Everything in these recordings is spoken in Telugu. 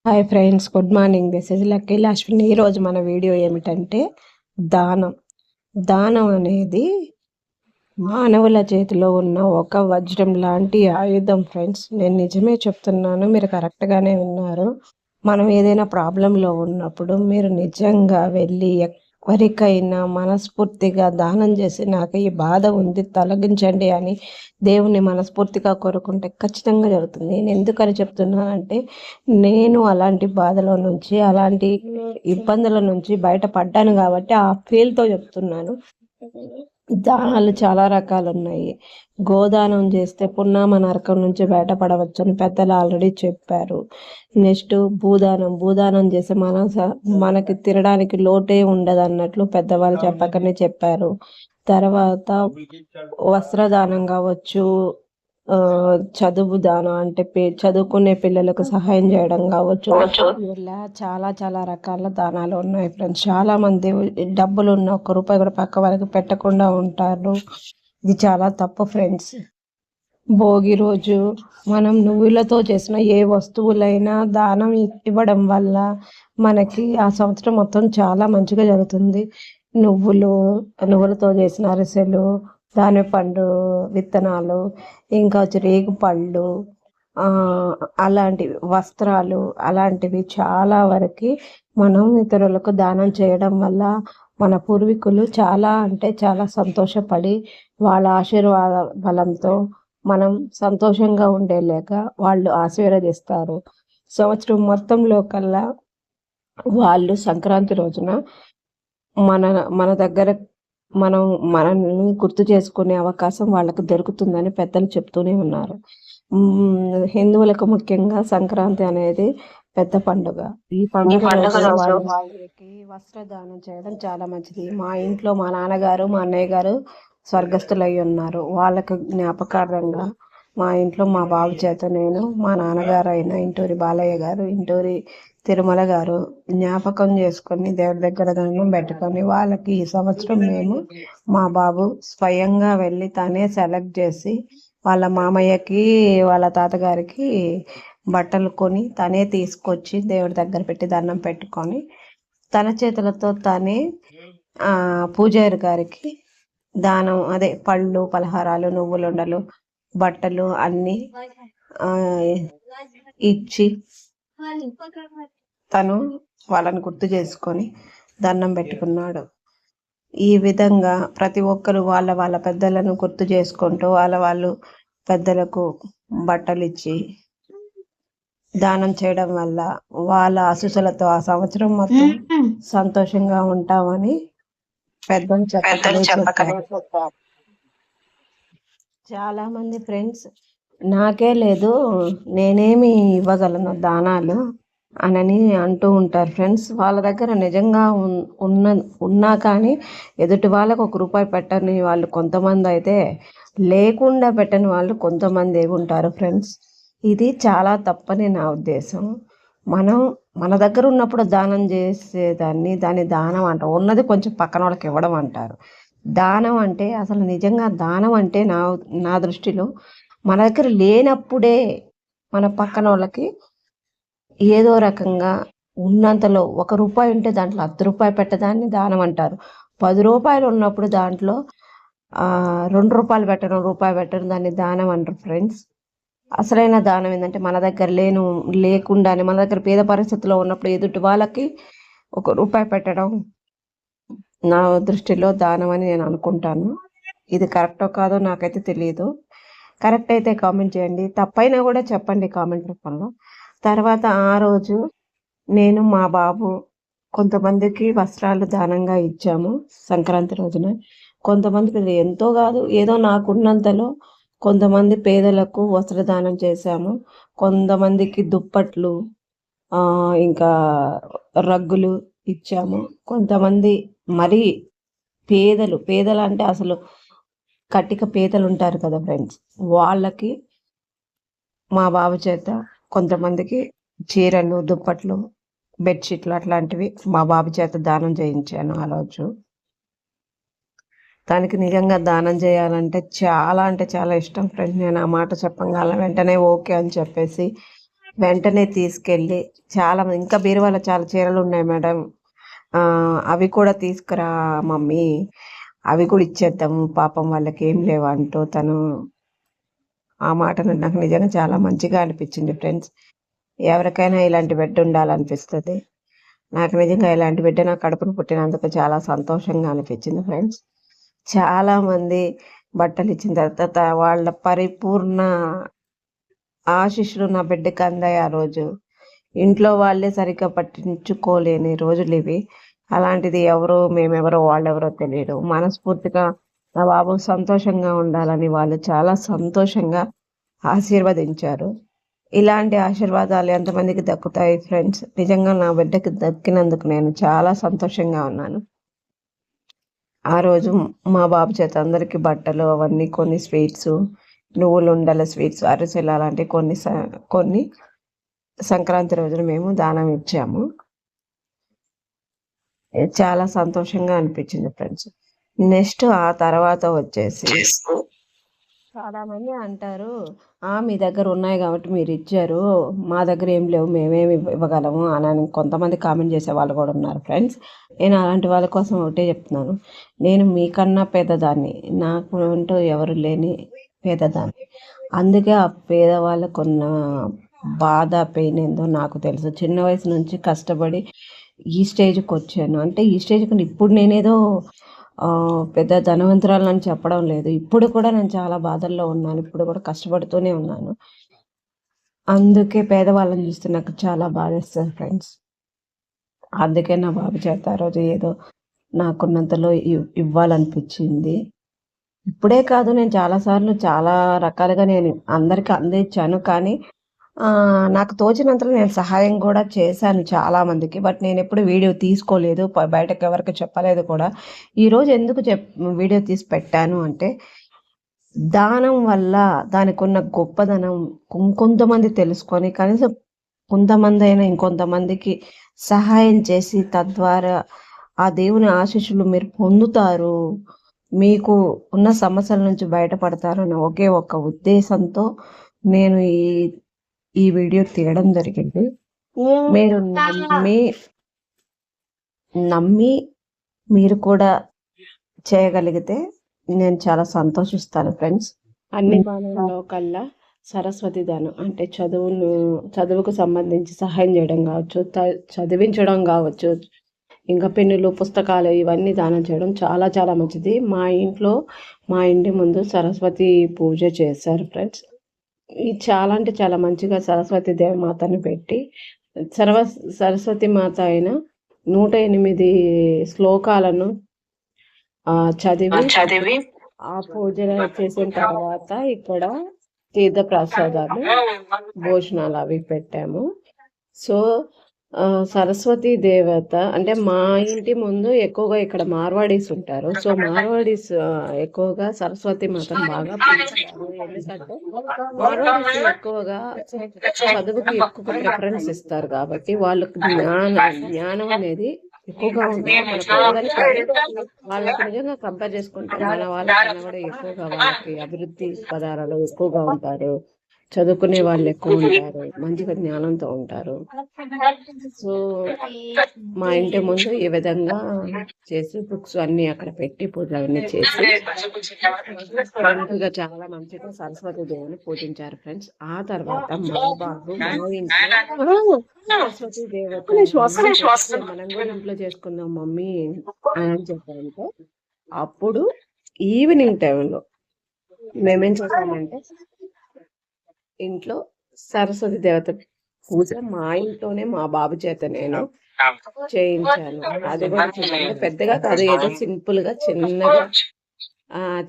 Hi friends, good morning. This is lucky Ashwini. ఈరోజు మన వీడియో ఏమిటంటే దానం. దానం అనేది మానవుల చేతిలో ఉన్న ఒక వజ్రం లాంటి ఆయుధం ఫ్రెండ్స్. నేను నిజమే చెప్తున్నాను, మీరు కరెక్ట్గానే విన్నారు. మనం ఏదైనా ప్రాబ్లంలో ఉన్నప్పుడు మీరు నిజంగా వెళ్ళి ఎవరికైనా మనస్ఫూర్తిగా దానం చేసి, నాకు ఈ బాధ ఉంది తొలగించండి అని దేవుణ్ణి మనస్ఫూర్తిగా కోరుకుంటే ఖచ్చితంగా జరుగుతుంది. నేను ఎందుకని చెప్తున్నానంటే, నేను అలాంటి బాధల నుంచి, అలాంటి ఇబ్బందుల నుంచి బయటపడ్డాను కాబట్టి ఆ ఫీల్తో చెప్తున్నాను. దానాలు చాలా రకాలు ఉన్నాయి. గోదానం చేస్తే పున్నామ నరకం నుంచి బయటపడవచ్చు అని పెద్దలు ఆల్రెడీ చెప్పారు. నెక్స్ట్ భూదానం చేస్తే మనకి తినడానికి లోటే ఉండదు అన్నట్లు పెద్దవాళ్ళు చెప్పకనే చెప్పారు. తర్వాత వస్త్రదానం కావచ్చు, చదువు దానం అంటే చదువుకునే పిల్లలకు సహాయం చేయడం కావచ్చు. ఇలా చాలా చాలా రకాల దానాలు ఉన్నాయి ఫ్రెండ్స్. చాలా మంది డబ్బులు ఉన్న ఒక్క రూపాయి కూడా పక్క వాళ్ళకి పెట్టకుండా ఉంటారు. ఇది చాలా తప్పు ఫ్రెండ్స్. భోగి రోజు మనం నువ్వులతో చేసిన ఏ వస్తువులైనా దానం ఇవ్వడం వల్ల మనకి ఆ సంవత్సరం మొత్తం చాలా మంచిగా జరుగుతుంది. నువ్వులతో చేసిన అరిసెలు, దానిపండు విత్తనాలు, ఇంకా వచ్చి రేగు పళ్ళు, అలాంటివి వస్త్రాలు, అలాంటివి చాలా వరకు మనం ఇతరులకు దానం చేయడం వల్ల మన పూర్వీకులు చాలా అంటే చాలా సంతోషపడి వాళ్ళ ఆశీర్వాద బలంతో మనం సంతోషంగా ఉండేలాక వాళ్ళు ఆశీర్వదిస్తారు. సంవత్సరం మొత్తంలో కల్లా వాళ్ళు సంక్రాంతి రోజున మన మన దగ్గర మనల్ని గుర్తు చేసుకునే అవకాశం వాళ్ళకు దొరుకుతుందని పెద్దలు చెప్తూనే ఉన్నారు. హిందువులకు ముఖ్యంగా సంక్రాంతి అనేది పెద్ద పండుగ. ఈ పండుగ వాళ్ళకి వస్త్రదానం చేయడం చాలా మంచిది. మా ఇంట్లో మా నాన్నగారు, మా అన్నయ్య గారు స్వర్గస్థులై ఉన్నారు. వాళ్ళకు జ్ఞాపకార్థంగా మా ఇంట్లో మా బాబు చేత నేను, మా నాన్నగారు అయిన ఇంటూరి బాలయ్య గారు, ఇంటూరి తిరుమల గారు జ్ఞాపకం చేసుకొని దేవుడి దగ్గర దండం పెట్టుకొని వాళ్ళకి ఈ సంవత్సరం మేము మా బాబు స్వయంగా వెళ్ళి తనే సెలెక్ట్ చేసి వాళ్ళ మామయ్యకి, వాళ్ళ తాతగారికి బట్టలు కొని తనే తీసుకొచ్చి దేవుడి దగ్గర పెట్టి దండం పెట్టుకొని తన చేతులతో తనే పూజారి గారికి దానం, అదే పళ్ళు, పలహారాలు, నువ్వులుండలు, బట్టలు అన్నీ ఇచ్చి తను వాళ్ళని గుర్తు చేసుకొని దండం పెట్టుకున్నాడు. ఈ విధంగా ప్రతి ఒక్కరు వాళ్ళ పెద్దలను గుర్తు చేసుకుంటూ వాళ్ళు పెద్దలకు బట్టలు ఇచ్చి దానం చేయడం వల్ల వాళ్ళ ఆశీస్సులతో ఆ సంవత్సరం మొత్తం సంతోషంగా ఉంటామని పెద్దలు చెప్పకనే చెప్పారు. చాలా మంది ఫ్రెండ్స్ నాకే లేదు, నేనేమి ఇవ్వగలను దానాలు అనని అంటూ ఉంటారు ఫ్రెండ్స్. వాళ్ళ దగ్గర నిజంగా ఉన్నా కానీ ఎదుటి వాళ్ళకు ఒక రూపాయి పెట్టని వాళ్ళు కొంతమంది అయితే, లేకుండా పెట్టని వాళ్ళు కొంతమంది ఉంటారు ఫ్రెండ్స్. ఇది చాలా తప్పని నా ఉద్దేశం. మన దగ్గర ఉన్నప్పుడు దానం దాన్ని దానం అంటారు. ఉన్నది కొంచెం పక్కన వాళ్ళకి ఇవ్వడం అంటారు. దానం అంటే అసలు నిజంగా దానం అంటే నా దృష్టిలో మన దగ్గర లేనప్పుడే మన పక్కన వాళ్ళకి ఏదో రకంగా ఉన్నంతలో ₹1 ఉంటే దాంట్లో ₹10 పెట్టదాన్ని దానం అంటారు. ₹10 ఉన్నప్పుడు దాంట్లో ₹2 పెట్టడం, రూపాయి పెట్టడం దాన్ని దానం అంటారు ఫ్రెండ్స్. అసలైన దానం ఏంటంటే మన దగ్గర లేకుండానే మన దగ్గర పేద పరిస్థితిలో ఉన్నప్పుడు ఎదుటి వాళ్ళకి ₹1 పెట్టడం నా దృష్టిలో దానం అని నేను అనుకుంటాను. ఇది కరెక్టో కాదో నాకైతే తెలియదు. కరెక్ట్ అయితే కామెంట్ చేయండి, తప్పైనా కూడా చెప్పండి కామెంట్ రూపంలో. తర్వాత ఆ రోజు నేను మా బాబు కొంతమందికి వస్త్రాలు దానంగా ఇచ్చాము సంక్రాంతి రోజున. కొంతమందికి ఎంతో కాదు, ఏదో నాకున్నంతలో కొంతమంది పేదలకు వస్త్రదానం చేశాము. కొంతమందికి దుప్పట్లు, ఇంకా రగ్గులు ఇచ్చాము. కొంతమంది మరీ పేదలు అంటే అసలు కట్టిక పేదలు ఉంటారు కదా ఫ్రెండ్స్, వాళ్ళకి మా బాబు చేత కొంతమందికి చీరలు, దుప్పట్లు, బెడ్షీట్లు అట్లాంటివి మా బాబు చేత దానం చేయించాను ఆ రోజు. దానికి నిజంగా దానం చేయాలంటే చాలా అంటే చాలా ఇష్టం ఫ్రెండ్స్. నేను ఆ మాట చెప్పగల వెంటనే ఓకే అని చెప్పేసి వెంటనే తీసుకెళ్ళి చాలా ఇంకా బీరువాలో చాలా చీరలు ఉన్నాయి మేడం, అవి కూడా తీసుకురా మమ్మీ, అవి కూడా ఇచ్చేద్దాము పాపం వాళ్ళకి ఏం లేవు అంటూ తను ఆ మాటను నాకు నిజంగా చాలా మంచిగా అనిపించింది ఫ్రెండ్స్. ఎవరికైనా ఇలాంటి బిడ్డ ఉండాలనిపిస్తుంది. నాకు నిజంగా ఇలాంటి బిడ్డ నా కడుపును పుట్టినందుకు చాలా సంతోషంగా అనిపించింది ఫ్రెండ్స్. చాలామంది బట్టలు ఇచ్చిన తర్వాత వాళ్ళ పరిపూర్ణ ఆశీస్సులు నా బిడ్డకి అందాయి ఆ రోజు. ఇంట్లో వాళ్ళే సరిగ్గా పట్టించుకోలేని రోజులు ఇవి. అలాంటిది మేమెవరో వాళ్ళెవరో తెలియదు. మనస్ఫూర్తిగా నా బాబు సంతోషంగా ఉండాలని వాళ్ళు చాలా సంతోషంగా ఆశీర్వదించారు. ఇలాంటి ఆశీర్వాదాలు ఎంతమందికి దక్కుతాయి ఫ్రెండ్స్? నిజంగా నా బిడ్డకి దక్కినందుకు నేను చాలా సంతోషంగా ఉన్నాను. ఆ రోజు మా బాబు చేత అందరికీ బట్టలు అవన్నీ, కొన్ని స్వీట్స్, నువ్వులుండల స్వీట్స్, అరిసెలు అలాంటి కొన్ని సంక్రాంతి రోజున మేము దానం ఇచ్చాము. చాలా సంతోషంగా అనిపించింది ఫ్రెండ్స్. నెక్స్ట్ ఆ తర్వాత వచ్చేసి చాలామంది అంటారు, మీ దగ్గర ఉన్నాయి కాబట్టి మీరు ఇచ్చారు, మా దగ్గర ఏం లేవు, మేమేమి ఇవ్వగలము అని కొంతమంది కామెంట్ చేసే వాళ్ళు కూడా ఉన్నారు ఫ్రెండ్స్. నేను అలాంటి వాళ్ళ కోసం ఒకటే చెప్తున్నాను, నేను మీకన్నా పేదదాన్ని, నాకు అంటూ ఎవరు లేని పేదదాన్ని. అందుకే ఆ పేదవాళ్ళకున్న బాధ, పెయిన్ ఏందో నాకు తెలుసు. చిన్న వయసు నుంచి కష్టపడి ఈ స్టేజ్కి వచ్చాను. అంటే ఈ స్టేజ్కి ఇప్పుడు నేనేదో పెద్ద ధనవంతురాలని చెప్పడం లేదు. ఇప్పుడు కూడా నేను చాలా బాధల్లో ఉన్నాను. ఇప్పుడు కూడా కష్టపడుతూనే ఉన్నాను. అందుకే పేదవాళ్ళని చూస్తే నాకు చాలా బాధేస్తుంది ఫ్రెండ్స్. అందుకే నా బాబు చేత ఆ రోజు ఏదో నాకున్నంతలో ఇవ్వాలనిపించింది. ఇప్పుడే కాదు, నేను చాలాసార్లు చాలా రకాలుగా నేను అందరికీ అందించాను. కానీ నాకు తోచినంతలో నేను సహాయం కూడా చేశాను చాలామందికి. బట్ నేను ఎప్పుడు వీడియో తీసుకోలేదు, బయటకు ఎవరికి చెప్పలేదు కూడా. ఈరోజు ఎందుకు వీడియో తీసి పెట్టాను అంటే, దానం వల్ల దానికి ఉన్న గొప్పదనం కొంతమంది తెలుసుకొని కనీసం కొంతమంది అయినా ఇంకొంతమందికి సహాయం చేసి తద్వారా ఆ దేవుని ఆశీస్సులు మీరు పొందుతారు, మీకు ఉన్న సమస్యల నుంచి బయటపడతారని ఒకే ఒక్క ఉద్దేశంతో నేను ఈ వీడియో తీయడం జరిగింది. మీరు నమ్మి మీరు కూడా చేయగలిగితే నేను చాలా సంతోషిస్తాను ఫ్రెండ్స్. అన్ని దానంలో కల్లా సరస్వతి దానం అంటే చదువుకు సంబంధించి సహాయం చేయడం కావచ్చు, చదివించడం కావచ్చు, ఇంకా పెన్నులు, పుస్తకాలు ఇవన్నీ దానం చేయడం చాలా చాలా మంచిది. మా ఇంటి ముందు సరస్వతి పూజ చేశారు ఫ్రెండ్స్. చాలా అంటే చాలా మంచిగా సరస్వతి దేవి మాతను పెట్టి, సరస్వతి మాత అయిన 108 శ్లోకాలను చదివి ఆ పూజ చేసిన తర్వాత ఇక్కడ తీర్థ ప్రసాదాలు, భోజనాలు అవి పెట్టాము. సో సరస్వతి దేవత అంటే మా ఇంటి ముందు ఎక్కువగా ఇక్కడ మార్వాడీస్ ఉంటారు. సో మార్వాడీస్ ఎక్కువగా సరస్వతి మాతను బాగా పూజిస్తారు. ఎందుకంటే మార్వాడీస్ ఎక్కువగా చదువుకి ఎక్కువ ప్రిఫరెన్స్ ఇస్తారు కాబట్టి వాళ్ళకి జ్ఞానం అనేది ఎక్కువగా ఉంటుంది. వాళ్ళకి నిజంగా కంపేర్ చేసుకుంటే మన వాళ్ళకన్నా కూడా ఎక్కువగా వాళ్ళకి అభివృద్ధి పదాలలో ఎక్కువగా ఉంటారు. చదువుకునే వాళ్ళు ఎక్కువ ఉంటారు, మంచిగా జ్ఞానంతో ఉంటారు. సో మా ఇంటి ముందు ఈ విధంగా చేసి బుక్స్ అన్ని అక్కడ పెట్టి పూజలు అన్ని చేసి చాలా మంచిగా సరస్వతి దేవిని పూజించారు ఫ్రెండ్స్. ఆ తర్వాత మా బాబు మా ఇంట్లో సరస్వతి దేవత మనం కూడా ఇంట్లో చేసుకుందాం మమ్మీ అని చెప్పారంటే, అప్పుడు ఈవినింగ్ టైంలో మేమేం చేసామంటే ఇంట్లో సరస్వతి దేవత పూజ మా ఇంట్లోనే మా బాబు చేత నేను చేయించాను. అది కూడా పెద్దగా కాదు, ఏదో సింపుల్ గా చిన్నగా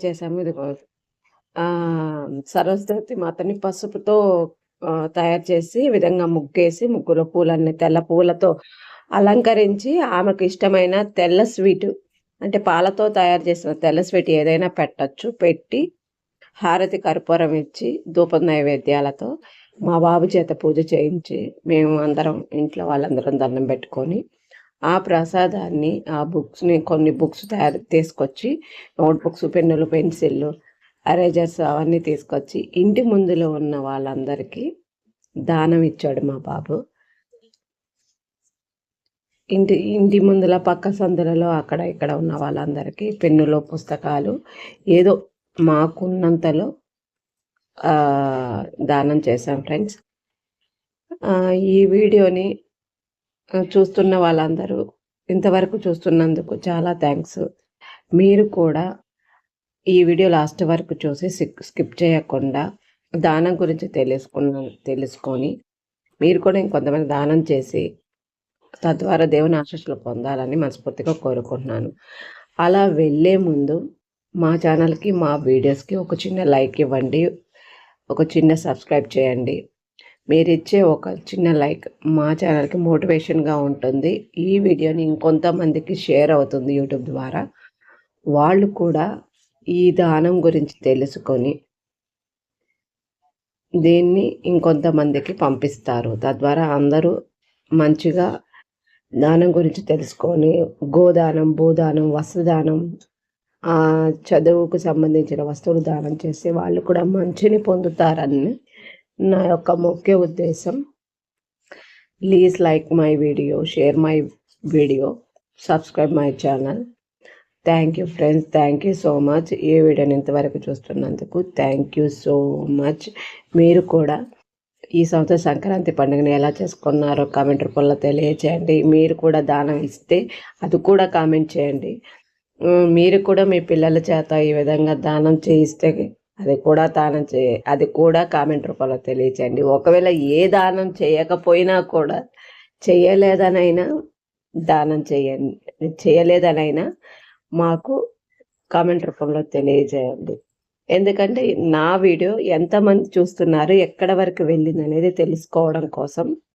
చేసాము. ఇది సరస్వతి మాతని పసుపుతో తయారు చేసి ఈ విధంగా ముగ్గేసి, ముగ్గులో పూలన్నీ తెల్ల పూలతో అలంకరించి, ఆమెకు ఇష్టమైన తెల్ల స్వీట్ అంటే పాలతో తయారు చేసిన తెల్ల స్వీట్ ఏదైనా పెట్టచ్చు. పెట్టి హారతి కర్పూరం ఇచ్చి ధూప నైవేద్యాలతో మా బాబు చేత పూజ చేయించి, మేము అందరం ఇంట్లో వాళ్ళందరం దండం పెట్టుకొని ఆ ప్రసాదాన్ని, ఆ బుక్స్ని, కొన్ని బుక్స్ తీసుకొచ్చి, నోట్బుక్స్, పెన్నులు, పెన్సిళ్ళు, ఎరేజర్స్ అవన్నీ తీసుకొచ్చి ఇంటి ముందులో ఉన్న వాళ్ళందరికీ దానం ఇచ్చాడు మా బాబు. ఇంటి ముందుల పక్క సందులలో అక్కడ ఇక్కడ ఉన్న వాళ్ళందరికీ పెన్నులు, పుస్తకాలు ఏదో మాకున్నంతలో దానం చేశాం ఫ్రెండ్స్. ఈ వీడియోని చూస్తున్న వాళ్ళందరూ ఇంతవరకు చూస్తున్నందుకు చాలా థ్యాంక్స్. మీరు కూడా ఈ వీడియో లాస్ట్ వరకు చూసి స్కిప్ చేయకుండా దానం గురించి తెలుసుకొని మీరు కూడా ఇంకొంతమంది దానం చేసి తద్వారా దేవుని ఆశీస్సులు పొందాలని మనస్ఫూర్తిగా కోరుకుంటున్నాను. అలా వెళ్ళే ముందు మా ఛానల్కి, మా వీడియోస్కి ఒక చిన్న లైక్ ఇవ్వండి, ఒక చిన్న సబ్స్క్రైబ్ చేయండి. మీరు ఇచ్చే ఒక చిన్న లైక్ మా ఛానల్కి మోటివేషన్గా ఉంటుంది. ఈ వీడియోని ఇంకొంతమందికి షేర్ అవుతుంది యూట్యూబ్ ద్వారా. వాళ్ళు కూడా ఈ దానం గురించి తెలుసుకొని దీన్ని ఇంకొంతమందికి పంపిస్తారు. తద్వారా అందరూ మంచిగా దానం గురించి తెలుసుకొని గోదానం, భూదానం, వస్త్రదానం, చదువుకు సంబంధించిన వస్తువులు దానం చేసి వాళ్ళు కూడా మంచిని పొందుతారని నా యొక్క ముఖ్య ఉద్దేశం. Please like my video, share my video, subscribe my channel. Thank you friends, thank you so much. ఈ వీడియోని ఇంతవరకు చూస్తున్నందుకు థ్యాంక్ యూ సో మచ్. మీరు కూడా ఈ సంవత్సరం సంక్రాంతి పండుగను ఎలా చేసుకున్నారో కామెంట్ రూపంలో తెలియచేయండి. మీరు కూడా దానం ఇస్తే అది కూడా కామెంట్ చేయండి. మీరు కూడా మీ పిల్లల చేత ఈ విధంగా దానం చేయిస్తే అది కూడా కామెంట్ రూపంలో తెలియచేయండి. ఒకవేళ ఏ దానం చేయకపోయినా కూడా చేయలేదనైనా మాకు కామెంట్ రూపంలో తెలియజేయండి. ఎందుకంటే నా వీడియో ఎంతమంది చూస్తున్నారు, ఎక్కడ వరకు వెళ్ళింది అనేది తెలుసుకోవడం కోసం